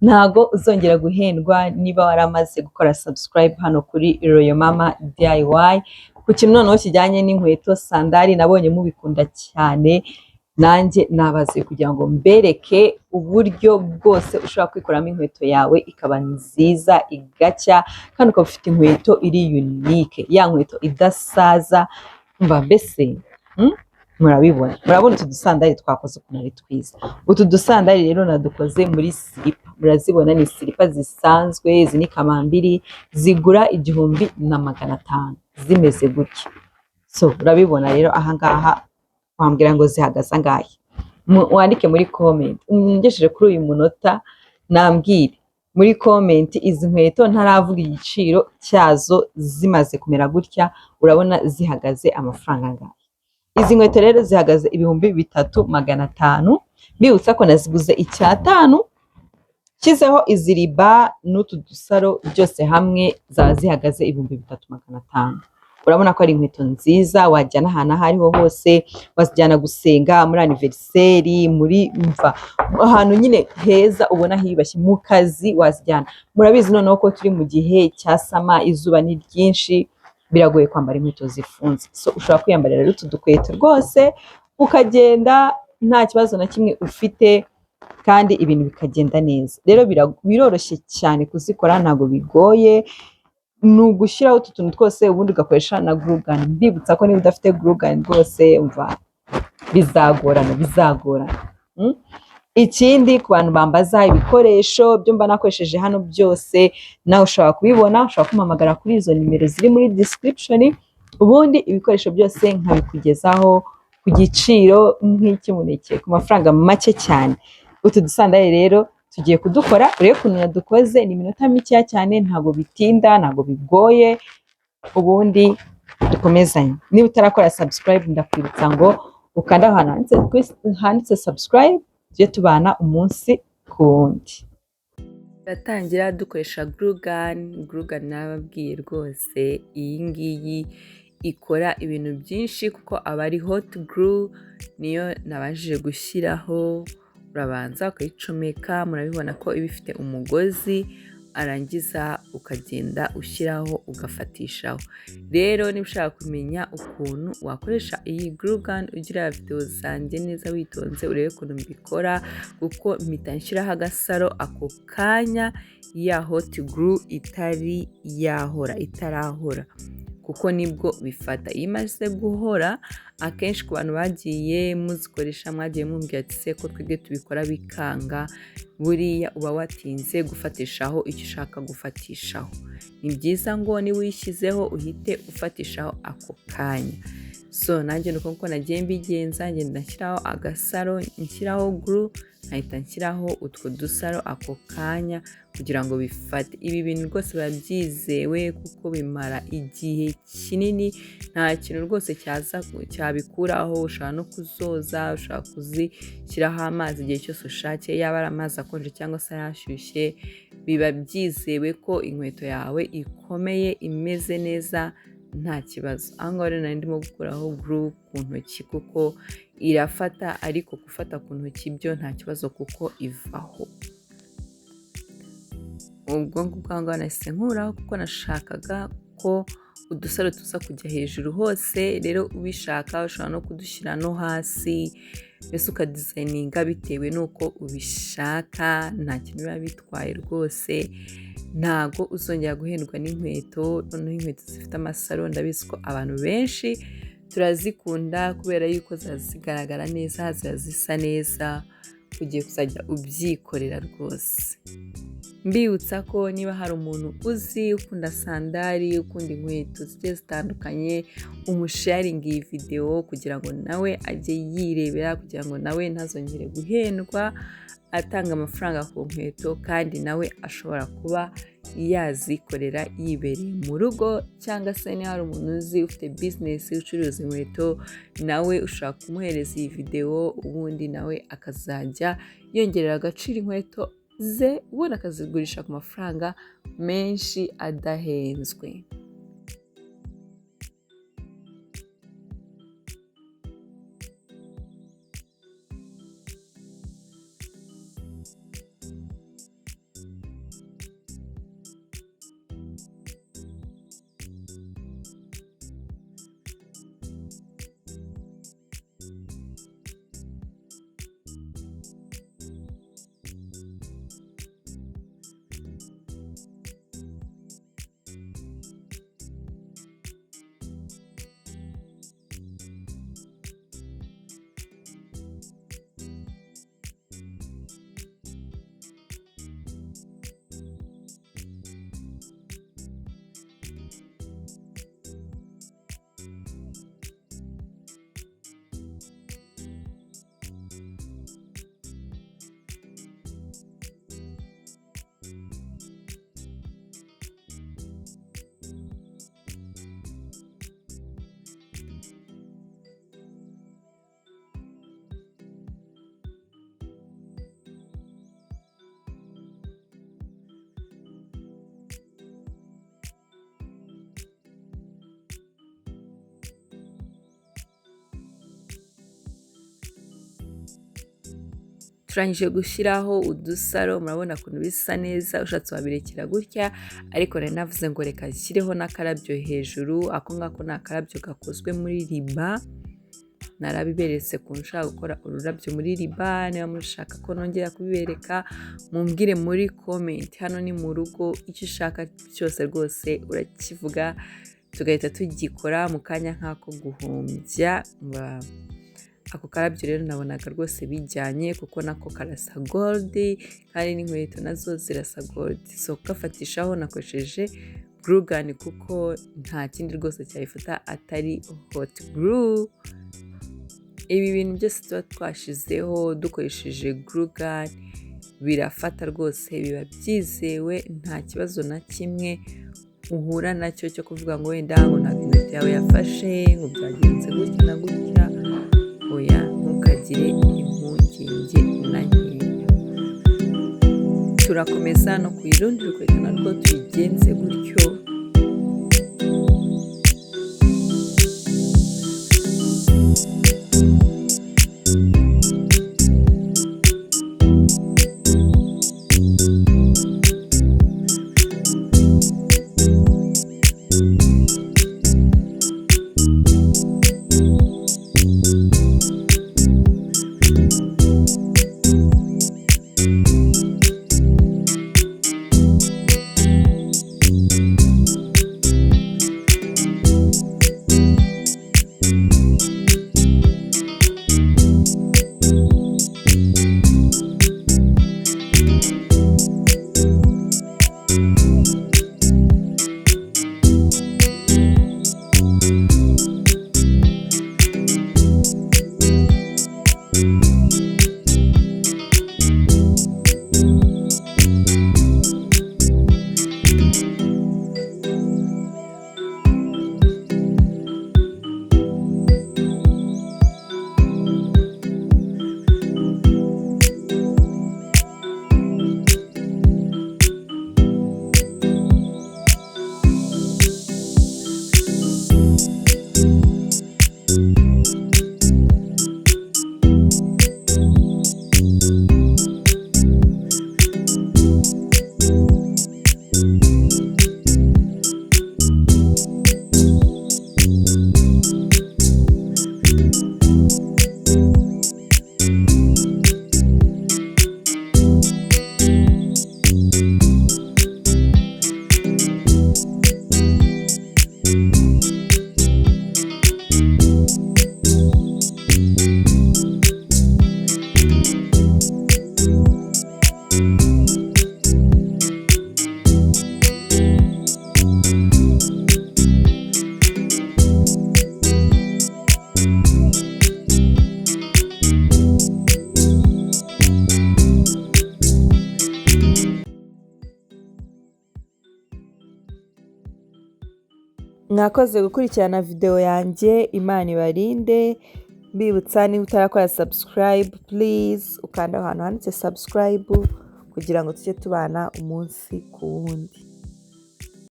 ntago uzongera guhendwa niba waramaze gukora subscribe hano kuri Royal Mama DIY ku kintu noneho kijyanye n'inkweto sandali. Nabonye mubikunda cyane, nanjye nabaze kugira ngo mbereke uburyo bwose ushobora kwikoramo inkweto yawe ikaba nziza igacya, kandi ukaba ufite inkweto iri unique, ya nkweto idasaza. Mba mbese murabibona, murabona utu dusandali twakoze ukuntu ari twiza. Utu dusandali rero nadukoze muri slipa, murazibona ni slipa zisanzwe, izi ni kamambiri, zigura 1500 zimeze gutya. So urabibona rero ahangaha wambwira ngo zihagaze angahe, wandike muri comment. Ungejeje kuri uyu munota nambwire muri comment izi nkweto ntaravuga igiciro cyazo zimaze kumera gutya, urabona zihagaze amafaranga angahe. Izi nkweto rero zihagaze 3500. Bibutsa ko naziguze 5 kizeho izi riba n'utu dusaro byose hamwe zaba zihagaze 3500. Urabona ko ari inkweto nziza wajyana ahantu aho ariho hose, wazijyana gusenga, muri anniversaire, muri ahantu nyine heza ubona hibashye, mu kazi wazijyana. Murabizi noneho ko turi mu gihe cya sama, izuba ni ryinshi, biragoye kwambara inkweto zifunze. So ushobora kwiyambarira rero utu dukweto rwose ukagenda nta kibazo na kimwe ufite, kandi ibintu bikagenda neza. Rero biroroshye cyane kuzikora, ntago bigoye. Nugushyiraho utu tuntu twose ubundi ugakoresha na glue gun. Mbibutsa ko niba udafite glue gun rwose umva bizagorana. Ikindi ku bantu bambaza ibikoresho byo mba nakoresheje hano byose, nawe ushobora kubibona, ushobora kumpamagara kuri izo nimero ziri muri description, ubundi ibikoresho byose nkabikugezaho ku giciro nk'icy'umuneke, ku mafaranga make cyane. Utu dusandali rero tugiye kudukora, urebe ukuntu nadukoze, ni iminota mikeya cyane, ntago bitinda, ntago bigoye. Ubundi dukomezanye. Niba utarakora subscribe ndakwibutsa ngo ukanda handitse subscribe, tujye tubana umunsi ku wundi. Turatangira dukoresha glue gun nababwiye rwose, iyi ngiyi ikora ibintu byinshi kuko aba ari hot glue, niyo nabashije gushyiraho. Urabanza ukayicomeka, murabibona ko iba ifite umugozi, arangiza ukagenda ushyiraho ugafatishaho. Rero niba ushaka kumenya ukuntu wakoresha iyi glue gun, ugira video zanjye neza witonze urebe ukuntu mbikora, kuko mpita nshyiraho agasaro ako kanya ya hot glue itarahora, kuko nibwo bifata. Iyo imaze guhora, akenshi ku bantu bagiye muzikoresha mwagiye mumbwira ati se ko twebwe tubikora bikanga, buriya uba watinze gufatishaho icyo ushaka gufatishaho. Ni byiza ngo niba uyishyizeho uhite ufatishaho ako kanya. So nanjye nuko nkuko nagiye mbigenza, ngenda nshyiraho agasaro, nshyiraho glue, nkahita nshyiraho utwo dusaro ako kanya kugira ngo bifate. Ibi bintu rwose biba byizewe kuko bimara igihe kinini, nta kintu rwose cyabikuraho. Ushobora no kuzoza, ushobora kuzishyiraho amazi igihe cyose ushakiye, yaba ari amazi akonje cyangwa se yashyushye. Biba byizewe ko inkweto yawe ikomeye, imeze neza, nta kibazo. Aha ngaha rero nari ndimo gukuraho glue ku ntoki kuko irafata, ariko gufata ku ntoki byo nta kibazo kuko ivaho. Ubwo ngubwo aha ngaha nahise nkuraho kuko nashakaga ko udusaro tuza kujya hejuru hose. Rero ubishaka ushobora no kudushyira no hasi, mbese ukadizayininga bitewe n'uko ubishaka, nta kintu biba bitwaye rwose. Ntago uzongera guhendwa n'inkweto. Noneho inkweto zifite amasaro ndabizi ko abantu benshi turazikunda kubera yuko zigaragara neza, zisa neza, ugiye kuzajya ubyikorera rwose. Mbibutsa ko niba hari umuntu uzi ukunda sandali, ukunda inkweto zigiye zitandukanye, umusharinga iyi video kugira ngo nawe ajye yirebera, kugira ngo nawe ntazongere guhendwa atanga amafaranga ku nkweto, kandi nawe ashobora kuba yazikorera yibereye mu rugo. Cyangwa se niba hari umuntu uzi ufite business ucuruza inkweto, nawe ushobora kumuhereza iyi video, ubundi nawe akazajya yongerera agaciro inkweto ze, ubundi akazigurisha ku mafaranga menshi adahenzwe. nashushanyije gushyiraho udusaro, murabona ukuntu bisa neza, ushatse wabirekera gutya, ariko nari navuze ngo reka nshyireho n'akarabyo hejuru. Ako ngako ni akarabyo gakozwe muri riba, narabiberetse ukuntu ushaka gukora ururabyo muri riba. Niba mushaka ko nongera kubibereka mumbwire muri comment. Hano ni mu rugo, icyo ushaka cyose rwose urakivuga tugahita tugikora mu kanya nk'ako guhumbya. Ako karabyo rero nabonaga rwose bijyanye kuko nako karasa gold kandi n'inkweto nazo zirasa gold. So kugafatishaho nakoresheje glue gun kuko nta kindi rwose cyayifata atari hot glue. Ibi bintu byose tuba twashizeho dukoresheje glue gun birafata rwose, biba byizewe, nta kibazo na kimwe uhura nacyo cyo kuvuga ngo wenda ngo ntabwo inkweto yawe yafashe, ngo byagenze gutya na gutya. Oya, ntukagire impungenge na nkeya. Turakomeza no ku irundi rukweto narwo tubigenze gutyo. Mwakoze gukurikirana video yanjye, Imana ibarinde. Mbibutsa niba utarakora subscribe, please ukanda ahantu handitse subscribe kugira ngo tujye tubana umunsi ku wundi.